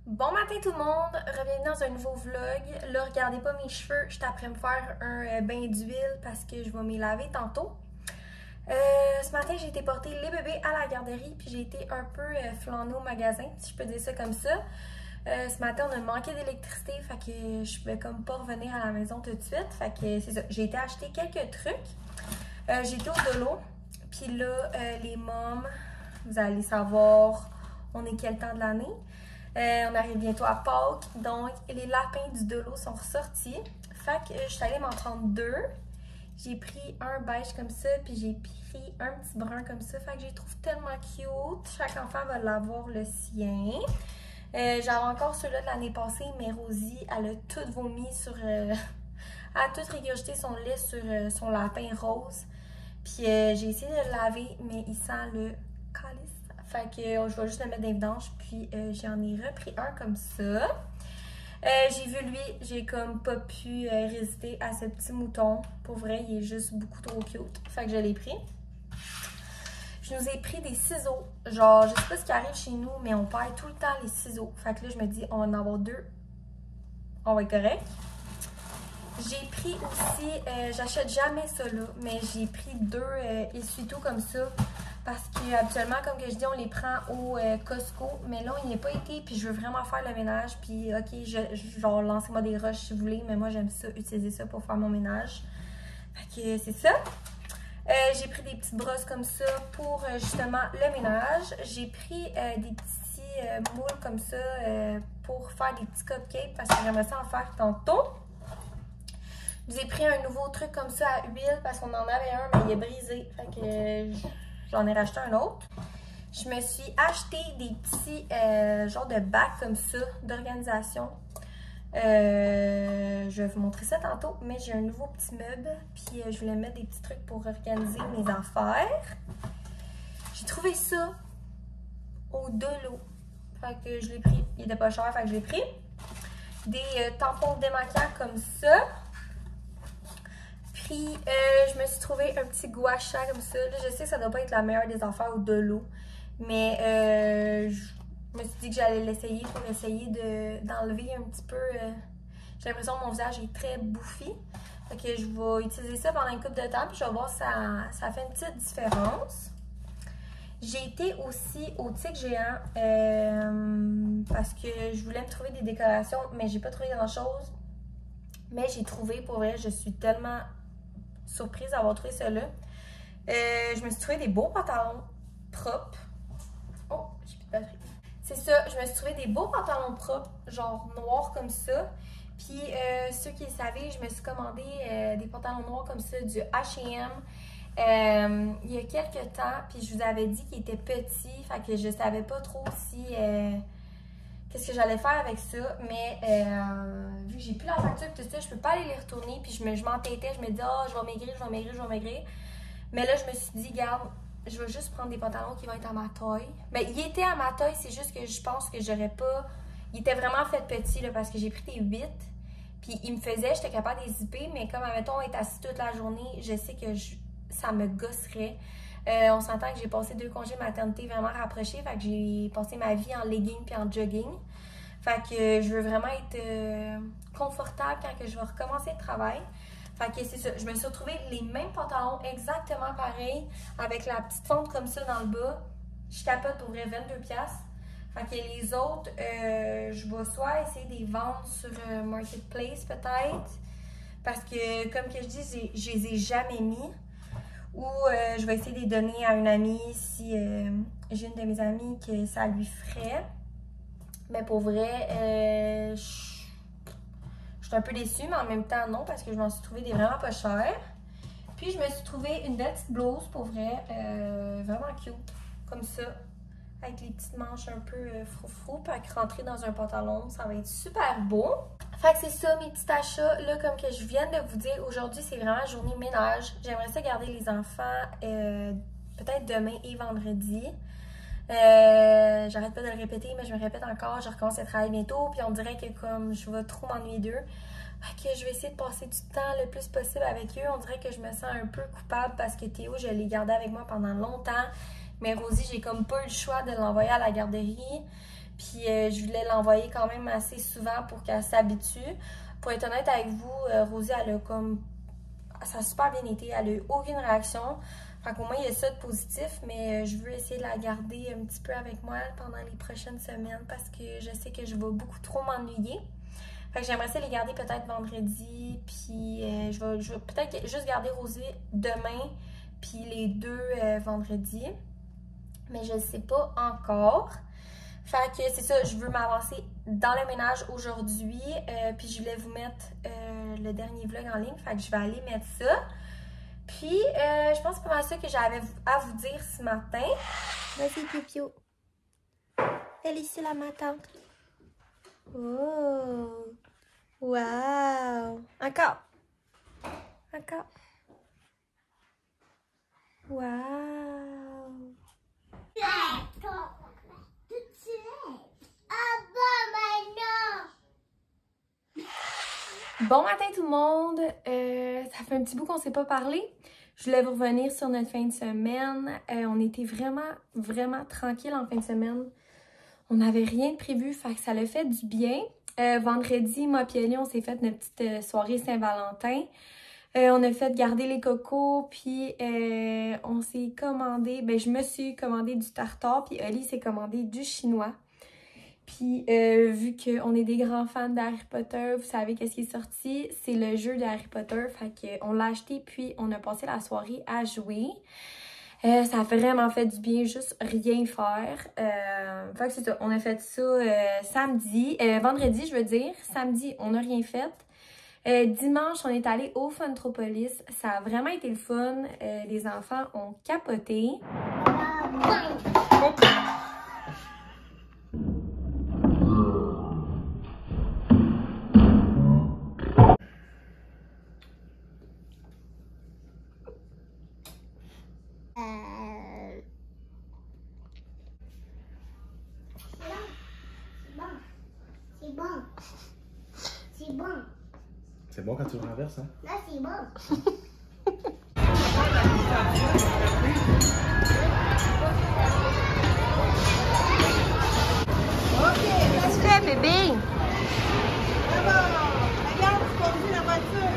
Bon matin tout le monde, bienvenue dans un nouveau vlog. Là, regardez pas mes cheveux, je suis après me faire un bain d'huile parce que je vais me laver tantôt. Ce matin, j'ai été porter les bébés à la garderie puis j'ai été un peu flânée au magasin, si je peux dire ça comme ça. Ce matin, on a manqué d'électricité, fait que je pouvais comme pas revenir à la maison tout de suite. Fait que c'est ça, j'ai été acheter quelques trucs. J'ai été au Dolo, puis là, les mômes, vous allez savoir, on est quel temps de l'année. On arrive bientôt à Pâques, donc les lapins du Dolo sont ressortis. Fait que je suis allée m'en prendre deux. J'ai pris un beige comme ça, puis j'ai pris un petit brun comme ça. Fait que je les trouve tellement cute. Chaque enfant va l'avoir le sien. J'avais encore ceux-là de l'année passée, mais Rosie, elle a tout vomi sur... elle a tout régurgité son lait sur son lapin rose. Puis j'ai essayé de le laver, mais il sent le calice. Fait que je vais juste le mettre dans les vidanges, puis j'en ai repris un comme ça. J'ai vu lui, j'ai comme pas pu résister à ce petit mouton. Pour vrai, il est juste beaucoup trop cute. Fait que je l'ai pris. Je nous ai pris des ciseaux. Genre, je sais pas ce qui arrive chez nous, mais on perd tout le temps les ciseaux. Fait que là, je me dis, on va en avoir deux. On va être correct. J'ai pris aussi, j'achète jamais ça là, mais j'ai pris deux essuie-tout comme ça. Parce que habituellement, comme que je dis, on les prend au Costco. Mais là, il n'y a pas été, puis je veux vraiment faire le ménage. Puis, ok, genre, lancez-moi des rushs si vous voulez, mais moi, j'aime ça, utiliser ça pour faire mon ménage. Fait que c'est ça. J'ai pris des petites brosses comme ça pour justement le ménage. J'ai pris des petits moules comme ça pour faire des petits cupcakes parce que j'aimerais ça en faire tantôt. J'ai pris un nouveau truc comme ça à huile parce qu'on en avait un, mais il est brisé. Fait que j'en ai racheté un autre. Je me suis acheté des petits genres de bacs comme ça d'organisation. Je vais vous montrer ça tantôt, mais j'ai un nouveau petit meuble. Puis je voulais mettre des petits trucs pour organiser mes affaires. J'ai trouvé ça au Dolo. Fait que je l'ai pris. Il était pas cher, fait que je l'ai pris. Des tampons démaquillants comme ça. Puis, je me suis trouvé un petit gua sha comme ça. Là, je sais que ça doit pas être la meilleure des affaires au Dolo. Mais je me suis dit que j'allais l'essayer pour essayer d'enlever un petit peu... j'ai l'impression que mon visage est très bouffi. Fait que je vais utiliser ça pendant une couple de temps. Puis je vais voir si ça fait une petite différence. J'ai été aussi au Tic Géant parce que je voulais me trouver des décorations. Mais j'ai pas trouvé grand chose. Mais j'ai trouvé, pour vrai, je suis tellement... surprise d'avoir trouvé ça là. Je me suis trouvé des beaux pantalons propres. Oh, j'ai plus de batterie. C'est ça, je me suis trouvé des beaux pantalons propres, genre noirs comme ça. Puis ceux qui le savaient, je me suis commandé des pantalons noirs comme ça du H&M il y a quelques temps. Puis je vous avais dit qu'ils étaient petits, fait que je savais pas trop si... qu'est-ce que j'allais faire avec ça, mais vu que j'ai plus la facture et tout ça, je peux pas aller les retourner, puis je m'entêtais, je me disais, oh, je vais maigrir, je vais maigrir, je vais maigrir. Mais là, je me suis dit, garde, je vais juste prendre des pantalons qui vont être à ma taille. Mais il était à ma taille, c'est juste que je pense que j'aurais pas... Il était vraiment fait petit, là, parce que j'ai pris des 8, puis il me faisait, j'étais capable de les zipper, mais comme, admettons, être assis toute la journée, je sais que ça me gosserait. On s'entend que j'ai passé 2 congés maternité vraiment rapprochés, fait que j'ai passé ma vie en legging puis en jogging. Fait que je veux vraiment être confortable quand que je vais recommencer le travail. Fait que c'est ça, je me suis retrouvée les mêmes pantalons exactement pareils, avec la petite fente comme ça dans le bas. Je capote pour vrai 22$. Fait que les autres, je vais soit essayer de les vendre sur Marketplace peut-être, parce que comme que je dis, je les ai jamais mis. Ou je vais essayer de les donner à une amie si j'ai une de mes amies que ça lui ferait. Mais pour vrai, je suis un peu déçue, mais en même temps non, parce que je m'en suis trouvé des vraiment pas chers. Puis je me suis trouvé une belle petite blouse, pour vrai, vraiment cute, comme ça. Avec les petites manches un peu froufrou, puis avec rentrer dans un pantalon, ça va être super beau. Fait que c'est ça mes petits achats, là, comme que je viens de vous dire, aujourd'hui c'est vraiment journée ménage. J'aimerais ça garder les enfants peut-être demain et vendredi. J'arrête pas de le répéter, mais je me répète encore, je recommence à travailler bientôt, puis on dirait que comme je vais trop m'ennuyer d'eux. Fait que je vais essayer de passer du temps le plus possible avec eux. On dirait que je me sens un peu coupable parce que Théo, je l'ai gardé avec moi pendant longtemps. Mais Rosie, j'ai comme pas eu le choix de l'envoyer à la garderie. Puis je voulais l'envoyer quand même assez souvent pour qu'elle s'habitue. Pour être honnête avec vous, Rosie, elle a comme... Ça a super bien été, elle a eu aucune réaction. Fait qu'au moins, il y a ça de positif, mais je veux essayer de la garder un petit peu avec moi pendant les prochaines semaines parce que je sais que je vais beaucoup trop m'ennuyer. Fait que j'aimerais ça les garder peut-être vendredi, puis je vais peut-être juste garder Rosie demain, puis les deux vendredi. Mais je ne sais pas encore. Fait que c'est ça, je veux m'avancer dans le ménage aujourd'hui, puis je voulais vous mettre le dernier vlog en ligne, fait que je vais aller mettre ça. Puis, je pense que c'est pas mal ça que j'avais à vous dire ce matin. Vas-y, Pipio. Elle est ici, la ma tante. Oh! Wow! Encore! Encore! Wow! Bon matin tout le monde! Ça fait un petit bout qu'on ne s'est pas parlé. Je voulais vous revenir sur notre fin de semaine. On était vraiment tranquille en fin de semaine. On n'avait rien de prévu, fait que ça l'a fait du bien. Vendredi, moi et Ellie, on s'est fait notre petite soirée Saint-Valentin. On a fait garder les cocos, puis on s'est commandé, je me suis commandé du tartare, puis Ellie s'est commandé du chinois. Puis, vu qu'on est des grands fans d'Harry Potter, vous savez qu'est-ce qui est sorti? C'est le jeu de Harry Potter. Fait qu'on l'a acheté, puis on a passé la soirée à jouer. Ça a vraiment fait du bien, juste rien faire. Fait que c'est ça, on a fait ça samedi. Vendredi, je veux dire. Samedi, on n'a rien fait. Dimanche, on est allé au Funtropolis. Ça a vraiment été le fun. Les enfants ont capoté. C'est bon. C'est bon. C'est bon quand tu le renverses, hein? Là, c'est bon. Qu'est-ce que tu fais, bébé? Regarde, tu conduis la voiture.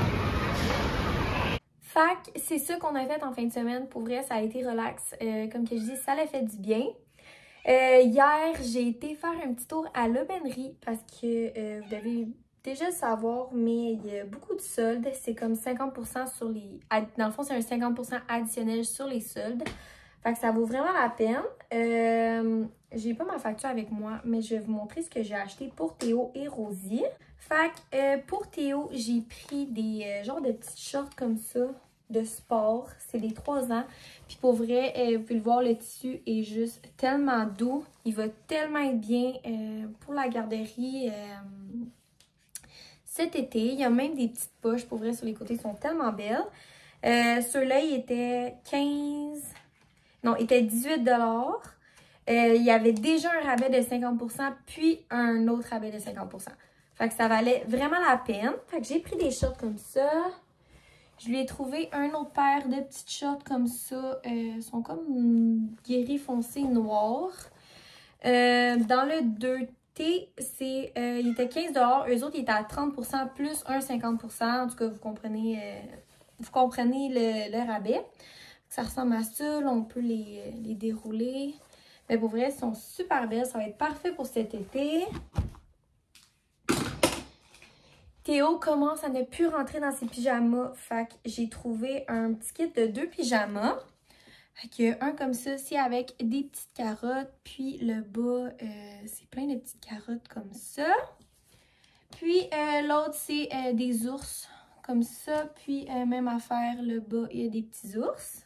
Fait que c'est ça qu'on a fait en fin de semaine. Pour vrai, ça a été relax. Comme que je dis, ça l'a fait du bien. Hier, j'ai été faire un petit tour à l'aubainerie parce que vous devez déjà le savoir, mais il y a beaucoup de soldes. C'est comme 50% sur les... Dans le fond, c'est un 50% additionnel sur les soldes. Fait que ça vaut vraiment la peine. J'ai pas ma facture avec moi, mais je vais vous montrer ce que j'ai acheté pour Théo et Rosie. Fait que pour Théo, j'ai pris des genres de petites shorts comme ça, de sport. C'est des 3 ans. Puis pour vrai, vous pouvez le voir, le tissu est juste tellement doux. Il va tellement être bien pour la garderie cet été. Il y a même des petites poches, pour vrai, sur les côtés, ils sont tellement belles. Ceux-là, il était 15... Non, il était 18 $. Il y avait déjà un rabais de 50%, puis un autre rabais de 50%. Fait que ça valait vraiment la peine. Fait que j'ai pris des shorts comme ça. Je lui ai trouvé un autre paire de petites shorts comme ça. Ils sont comme gris foncé noir. Dans le 2T, il était 15 $. Eux autres, ils étaient à 30% plus un 50%. En tout cas, vous comprenez le rabais. Ça ressemble à ça. Là, on peut les dérouler. Mais pour vrai, ils sont super belles. Ça va être parfait pour cet été. Théo commence à ne plus rentrer dans ses pyjamas. Fait que j'ai trouvé un petit kit de 2 pyjamas. Fait que un comme ça, c'est avec des petites carottes. Puis le bas, c'est plein de petites carottes comme ça. Puis l'autre, c'est des ours comme ça. Puis même affaire, le bas, il y a des petits ours.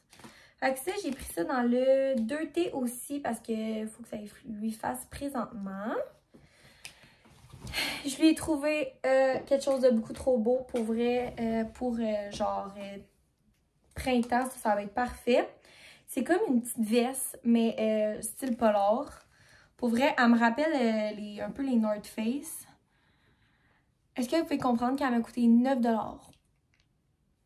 Fait que ça, j'ai pris ça dans le 2T aussi parce qu'il faut que ça lui fasse présentement. Je lui ai trouvé quelque chose de beaucoup trop beau pour vrai, pour genre printemps, ça va être parfait. C'est comme une petite veste, mais style polar. Pour vrai, elle me rappelle un peu les North Face. Est-ce que vous pouvez comprendre qu'elle m'a coûté 9 $?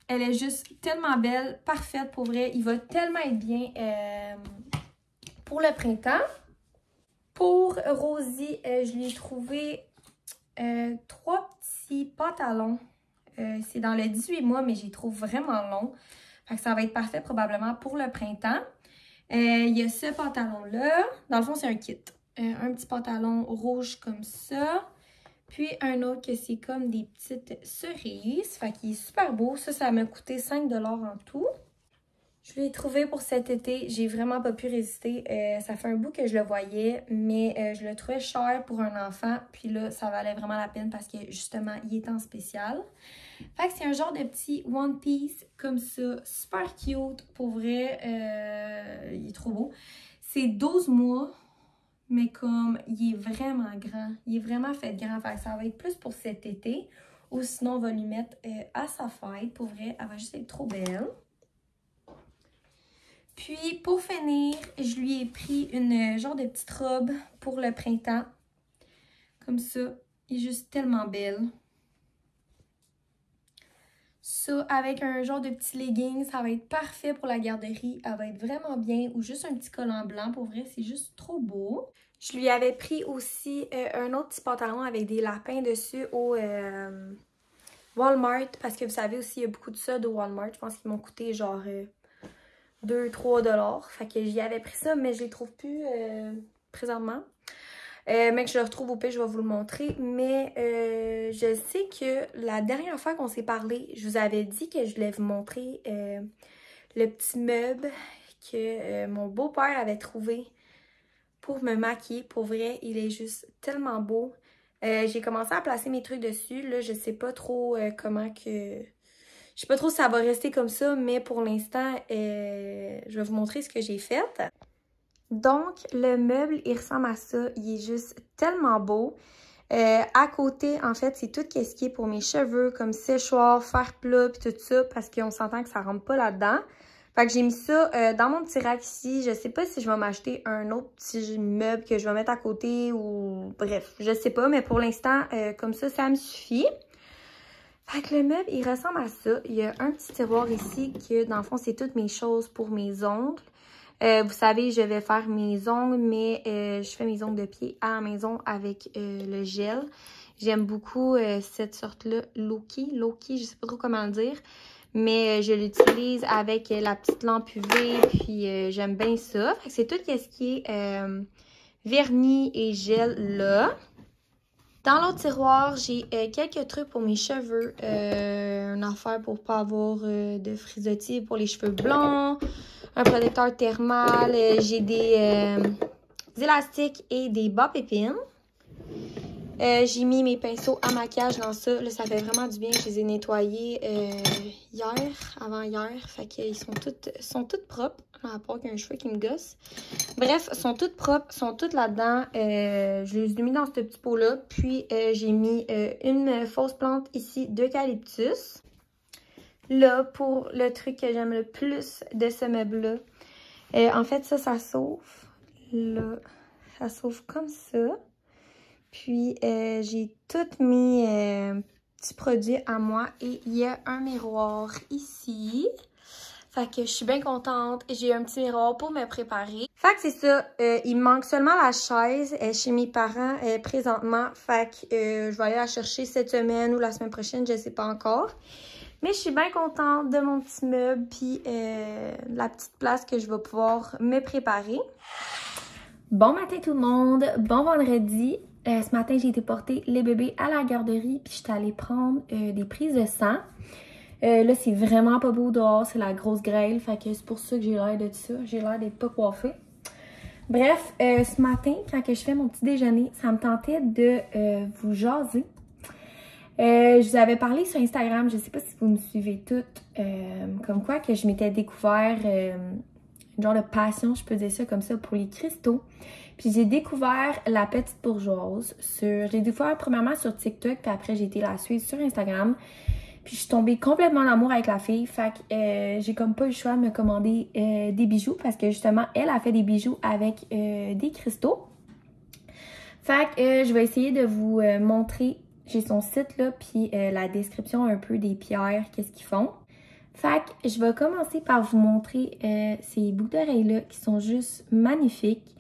Elle est juste tellement belle, parfaite pour vrai. Il va tellement être bien pour le printemps. Pour Rosie, je lui ai trouvé 3 petits pantalons. C'est dans le 18 mois, mais je les trouve vraiment longs. Fait que ça va être parfait probablement pour le printemps. Il y a ce pantalon-là. Dans le fond, c'est un kit. Un petit pantalon rouge comme ça. Puis un autre que c'est comme des petites cerises. Fait qu'il est super beau. Ça m'a coûté 5 $ en tout. Je l'ai trouvé pour cet été. J'ai vraiment pas pu résister. Ça fait un bout que je le voyais, mais je le trouvais cher pour un enfant. Puis là, ça valait vraiment la peine parce que justement, il est en spécial. Fait que c'est un genre de petit one piece comme ça. Super cute. Pour vrai, il est trop beau. C'est 12 mois, mais comme il est vraiment grand. Il est vraiment fait grand. Fait que ça va être plus pour cet été. Ou sinon, on va lui mettre à sa fête. Pour vrai, elle va juste être trop belle. Puis, pour finir, je lui ai pris une genre de petite robe pour le printemps. Comme ça. Elle est juste tellement belle. Ça, avec un genre de petit legging, ça va être parfait pour la garderie. Elle va être vraiment bien. Ou juste un petit collant blanc. Pour vrai, c'est juste trop beau. Je lui avais pris aussi un autre petit pantalon avec des lapins dessus au Walmart. Parce que vous savez aussi, il y a beaucoup de ça de Walmart. Je pense qu'ils m'ont coûté genre 2-3 $. Fait que j'y avais pris ça, mais je les trouve plus présentement. Mais que je le retrouve au pire, je vais vous le montrer. Mais je sais que la dernière fois qu'on s'est parlé, je vous avais dit que je voulais vous montrer le petit meuble que mon beau-père avait trouvé pour me maquiller. Pour vrai, il est juste tellement beau. J'ai commencé à placer mes trucs dessus. Là, je sais pas trop comment que... Je sais pas trop si ça va rester comme ça, mais pour l'instant, je vais vous montrer ce que j'ai fait. Donc, le meuble, il ressemble à ça. Il est juste tellement beau. À côté, en fait, c'est tout ce qui est pour mes cheveux, comme séchoir, fer plat, puis tout ça, parce qu'on s'entend que ça rentre pas là-dedans. Fait que j'ai mis ça dans mon petit rack ici. Je sais pas si je vais m'acheter un autre petit meuble que je vais mettre à côté ou... Bref, je sais pas, mais pour l'instant, comme ça me suffit. Fait que le meuble, il ressemble à ça. Il y a un petit tiroir ici que, dans le fond, c'est toutes mes choses pour mes ongles. Vous savez, je vais faire mes ongles, mais je fais mes ongles de pied à la maison avec le gel. J'aime beaucoup cette sorte-là, Loki, je sais pas trop comment le dire. Mais je l'utilise avec la petite lampe UV, puis j'aime bien ça. Fait que c'est tout ce qui est vernis et gel là. Dans l'autre tiroir, j'ai quelques trucs pour mes cheveux. Une affaire pour pas avoir de frisottis pour les cheveux blancs. Un protecteur thermal. J'ai des élastiques et des bas-pépines. J'ai mis mes pinceaux à maquillage dans ça. Là, ça fait vraiment du bien. Je les ai nettoyés avant-hier. Fait qu'ils sont toutes propres. À part qu'il y a un cheveu qui me gosse. Bref, sont toutes propres, sont toutes là-dedans. Je les ai mis dans ce petit pot-là. Puis, j'ai mis une fausse plante ici d'eucalyptus. Là, pour le truc que j'aime le plus de ce meuble-là. En fait, ça s'ouvre. Là, ça s'ouvre comme ça. Puis, j'ai tout mis petits produits à moi. Et il y a un miroir ici. Fait que je suis bien contente. J'ai un petit miroir pour me préparer. Fait que c'est ça. Il me manque seulement la chaise chez mes parents présentement. Fait que je vais aller la chercher cette semaine ou la semaine prochaine. Je sais pas encore. Mais je suis bien contente de mon petit meuble. Puis la petite place que je vais pouvoir me préparer. Bon matin tout le monde. Bon vendredi. Ce matin, j'ai été porter les bébés à la garderie. Puis j'étais allée prendre des prises de sang. Là, c'est vraiment pas beau dehors, c'est la grosse grêle, fait que c'est pour ça que j'ai l'air de ça. J'ai l'air d'être pas coiffée. Bref, ce matin, quand je fais mon petit déjeuner, ça me tentait de vous jaser. Je vous avais parlé sur Instagram, je sais pas si vous me suivez toutes, comme quoi que je m'étais découvert une genre de passion, je peux dire ça comme ça, pour les cristaux. Puis j'ai découvert la petite bourgeoise j'ai découvert premièrement sur TikTok, puis après j'ai été la suivre sur Instagram. Puis je suis tombée complètement en amour avec la fille. Fait que j'ai comme pas eu le choix de me commander des bijoux. Parce que justement, elle a fait des bijoux avec des cristaux. Fait que je vais essayer de vous montrer. J'ai son site là. Puis la description un peu des pierres. Qu'est-ce qu'ils font. Fait que je vais commencer par vous montrer ces boucles d'oreilles là. Qui sont juste magnifiques.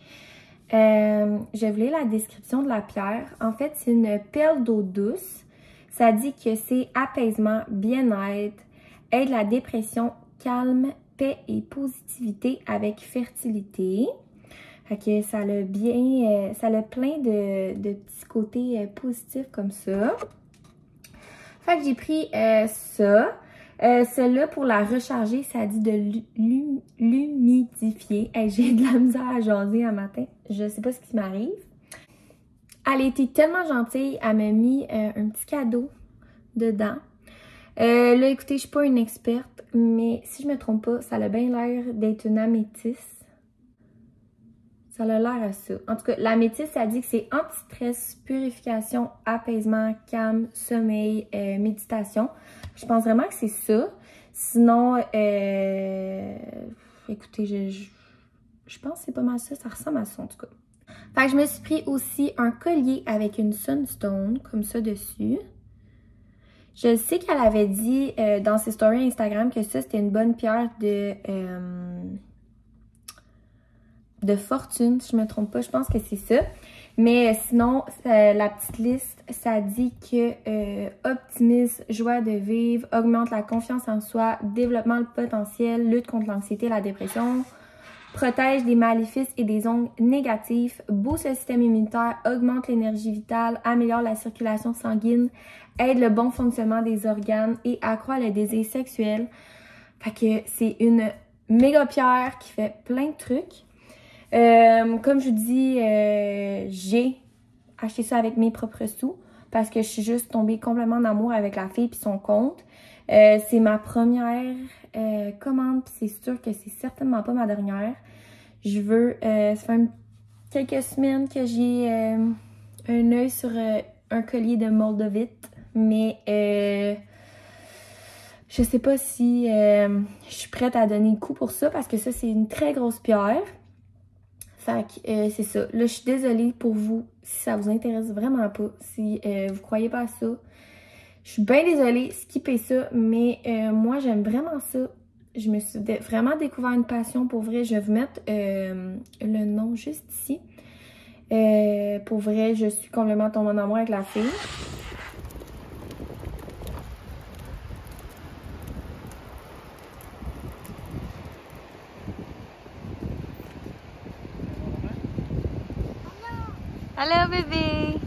Je voulais la description de la pierre. En fait, c'est une perle d'eau douce. Ça dit que c'est apaisement, bien-être, aide la dépression, calme, paix et positivité avec fertilité. Fait que ça a bien, ça a plein de petits côtés positifs comme ça. Fait que j'ai pris ça. Celle-là, pour la recharger, ça dit de l'humidifier. Hey, j'ai de la misère à jaser un matin. Je sais pas ce qui m'arrive. Elle a été tellement gentille. Elle m'a mis un petit cadeau dedans. Là, écoutez, je suis pas une experte, mais si je me trompe pas, ça a bien l'air d'être une améthyste. Ça a l'air à ça. En tout cas, l'améthyste, ça dit que c'est anti-stress, purification, apaisement, calme, sommeil, méditation. Je pense vraiment que c'est ça. Sinon, écoutez, je pense que c'est pas mal ça. Ça ressemble à ça, en tout cas. Fait que je me suis pris aussi un collier avec une sunstone, comme ça, dessus. Je sais qu'elle avait dit dans ses stories Instagram que ça, c'était une bonne pierre de fortune, si je me trompe pas. Je pense que c'est ça. Mais sinon, la petite liste, ça dit que optimise, joie de vivre, augmente la confiance en soi, développement le potentiel, lutte contre l'anxiété et la dépression, protège des maléfices et des ondes négatifs, booste le système immunitaire, augmente l'énergie vitale, améliore la circulation sanguine, aide le bon fonctionnement des organes et accroît le désir sexuel. Fait que c'est une méga pierre qui fait plein de trucs. Comme je vous dis, j'ai acheté ça avec mes propres sous parce que je suis juste tombée complètement en amour avec la fille et son compte. C'est ma première commande, puis c'est sûr que c'est certainement pas ma dernière. Je veux, ça fait quelques semaines que j'ai un œil sur un collier de moldavite, mais je sais pas si je suis prête à donner le coup pour ça parce que ça, c'est une très grosse pierre. Fait que c'est ça. Là, je suis désolée pour vous si ça vous intéresse vraiment pas, si vous croyez pas à ça. Je suis bien désolée, skippez ça, mais moi, j'aime vraiment ça. Je me suis vraiment découvert une passion pour vrai. Je vais vous mettre le nom juste ici. Pour vrai, je suis complètement tombée en amour avec la fille. Allô bébé!